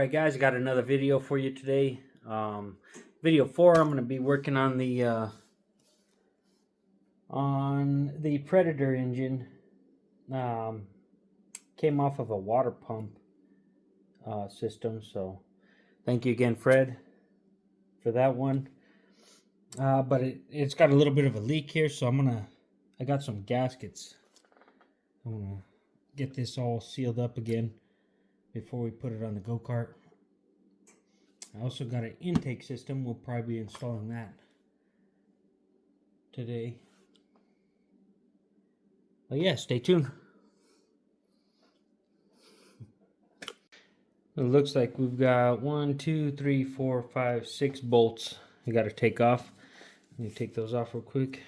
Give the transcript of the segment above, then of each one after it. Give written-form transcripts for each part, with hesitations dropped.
Alright guys, got another video for you today. Video 4, I'm going to be working on the Predator engine. Came off of a water pump system, so thank you again, Fred, for that one. But it's got a little bit of a leak here, so I got some gaskets. I'm going to get this all sealed up again before we put it on the go-kart. I also got an intake system. We'll probably be installing that today. But yeah, stay tuned. It looks like we've got 1, 2, 3, 4, 5, 6 bolts I got to take off. Let me take those off real quick.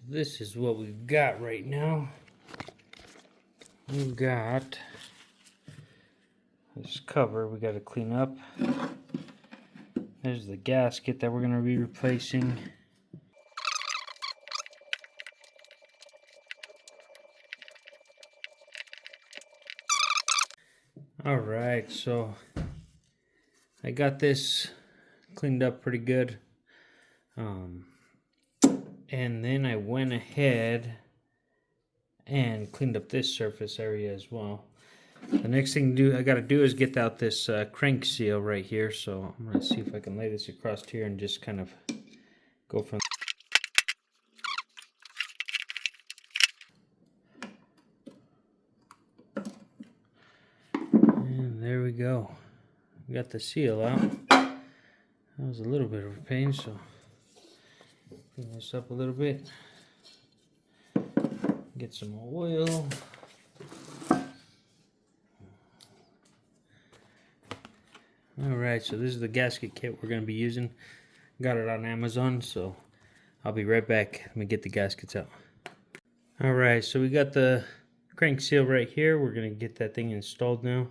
This is what we've got right now. We've got this cover we got to clean up. There's the gasket that we're going to be replacing. Alright, so I got this cleaned up pretty good. And then I went ahead and cleaned up this surface area as well. The next thing I got to do is get out this crank seal right here. So I'm going to see if I can lay this across here and just kind of go from. And there we go. We got the seal out. That was a little bit of a pain, so clean this up a little bit. Get some oil. Alright, so this is the gasket kit we're going to be using. Got it on Amazon, so I'll be right back. Let me get the gaskets out. Alright, so we got the crank seal right here. We're going to get that thing installed now.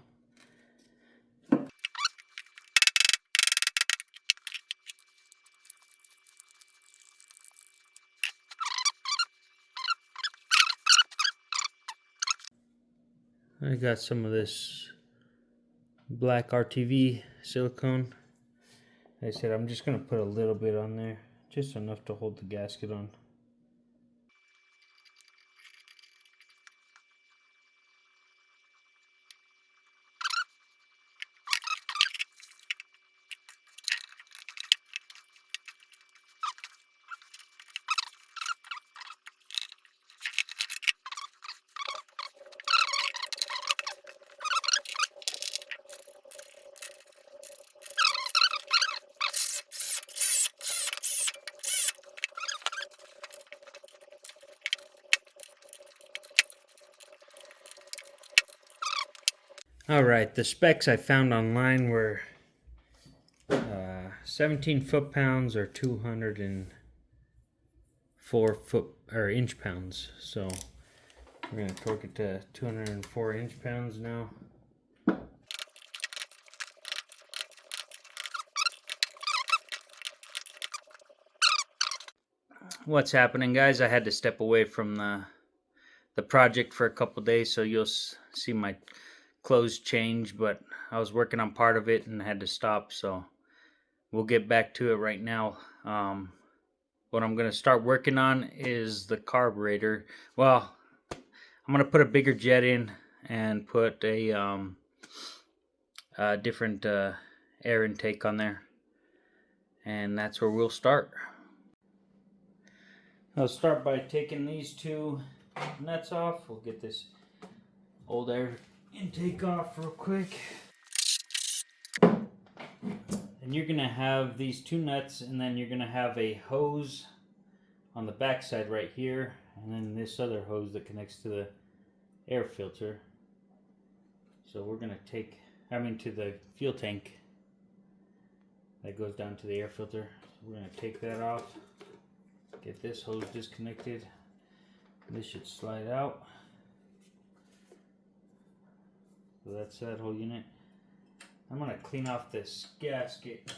I got some of this black RTV silicone. Like I said, I'm just going to put a little bit on there, just enough to hold the gasket on. Alright, the specs I found online were 17 foot-pounds or 204 inch-pounds. So we're going to torque it to 204 inch-pounds now. What's happening, guys? I had to step away from the project for a couple days, so you'll see my clothes change, but I was working on part of it and had to stop, so we'll get back to it right now. What I'm going to start working on is the carburetor. Well, I'm going to put a bigger jet in and put a different air intake on there, and that's where we'll start. I'll start by taking these two nuts off. We'll get this old air intake off real quick. And you're going to have these two nuts, and then you're going to have a hose on the back side right here, and then this other hose that connects to the air filter. So we're going to take, to the fuel tank. that goes down to the air filter. So we're going to take that off, get this hose disconnected. This should slide out. So that's that whole unit. I'm going to clean off this gasket.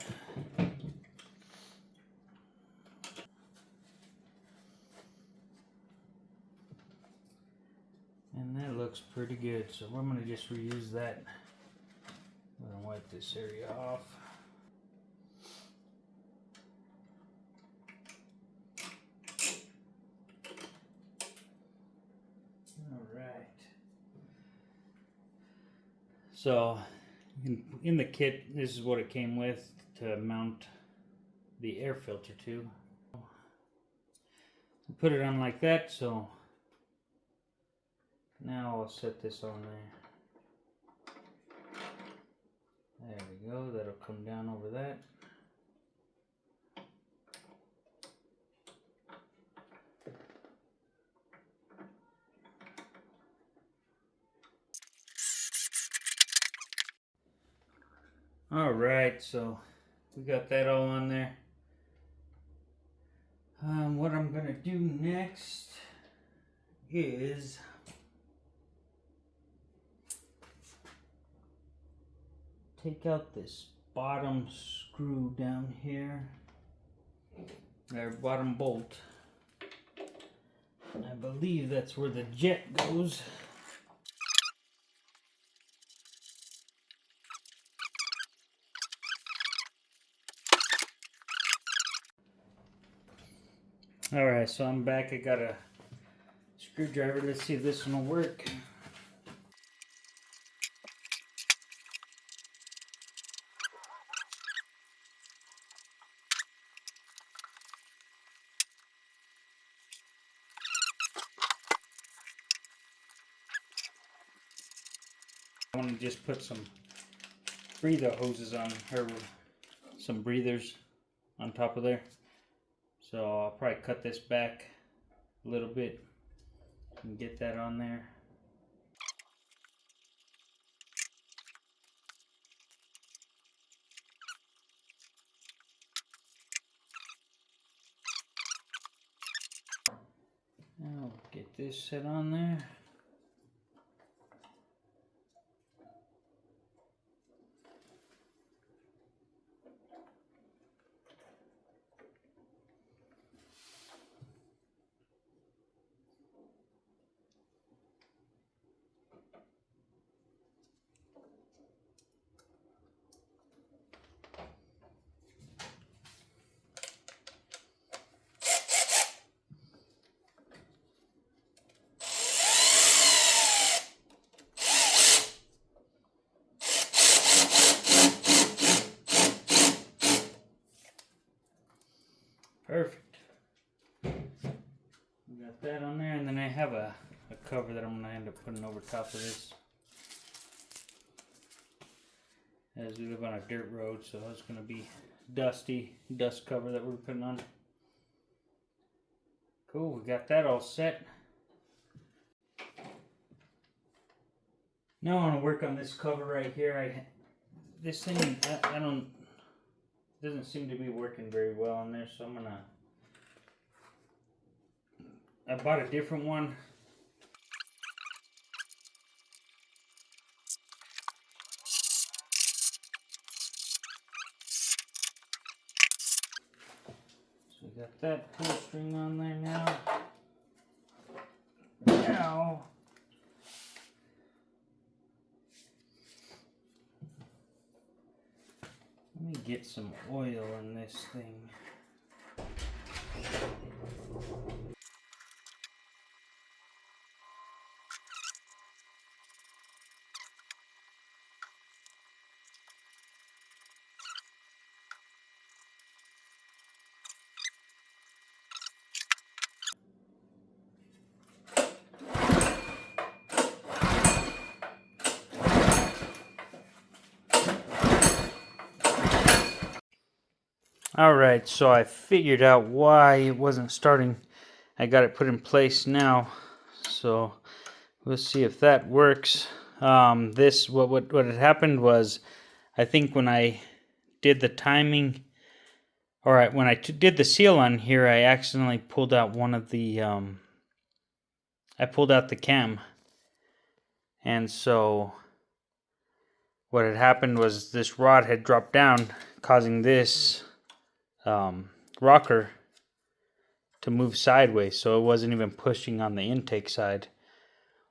And that looks pretty good. So I'm going to just reuse that. I'm going to wipe this area off. Alright. So in the kit, this is what it came with to mount the air filter to. Put it on like that, so now I'll set this on there. There we go, that'll come down over that. Alright, so we got that all on there. What I'm gonna do next is take out this bottom screw down here, our bottom bolt. I believe that's where the jet goes. Alright, so I'm back. I got a screwdriver. Let's see if this one will work. I want to just put some breather hoses on, or some breathers on top of there. So I'll probably cut this back a little bit and get that on there. Now get this set on there. Perfect. We got that on there, and then I have a cover that I'm going to end up putting over top of this. As we live on a dirt road, so it's going to be dust cover that we're putting on. Cool, we got that all set. Now I want to work on this cover right here. This thing, I don't, doesn't seem to be working very well on there, so I bought a different one. So we got that pull string on there now. Now let me get some oil in this thing. Alright, so I figured out why it wasn't starting. I got it put in place now, so let's see if that works. What had happened was, I think when I did the timing Alright, when I did the seal on here, I accidentally pulled out one of the, I pulled out the cam. And so what had happened was this rod had dropped down, causing this rocker to move sideways. So it wasn't even pushing on the intake side.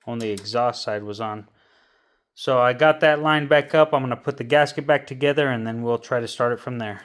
Only exhaust side was on. So I got that line back up. I'm going to put the gasket back together and then we'll try to start it from there.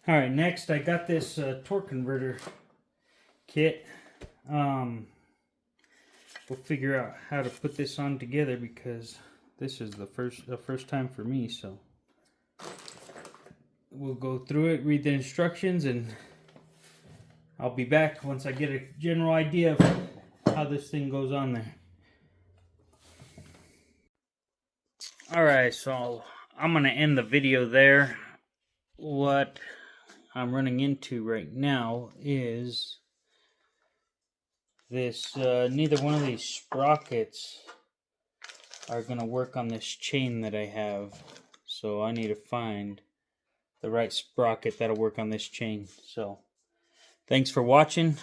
Alright, next I got this torque converter kit. We'll figure out how to put this on together because this is the first time for me, so we'll go through it, read the instructions, and I'll be back once I get a general idea of how this thing goes on there. Alright, so I'm going to end the video there. What I'm running into right now is this, neither one of these sprockets are going to work on this chain that I have. So I need to find the right sprocket that'll work on this chain. So thanks for watching.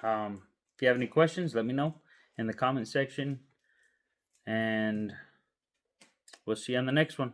If you have any questions, let me know in the comment section. And we'll see you on the next one.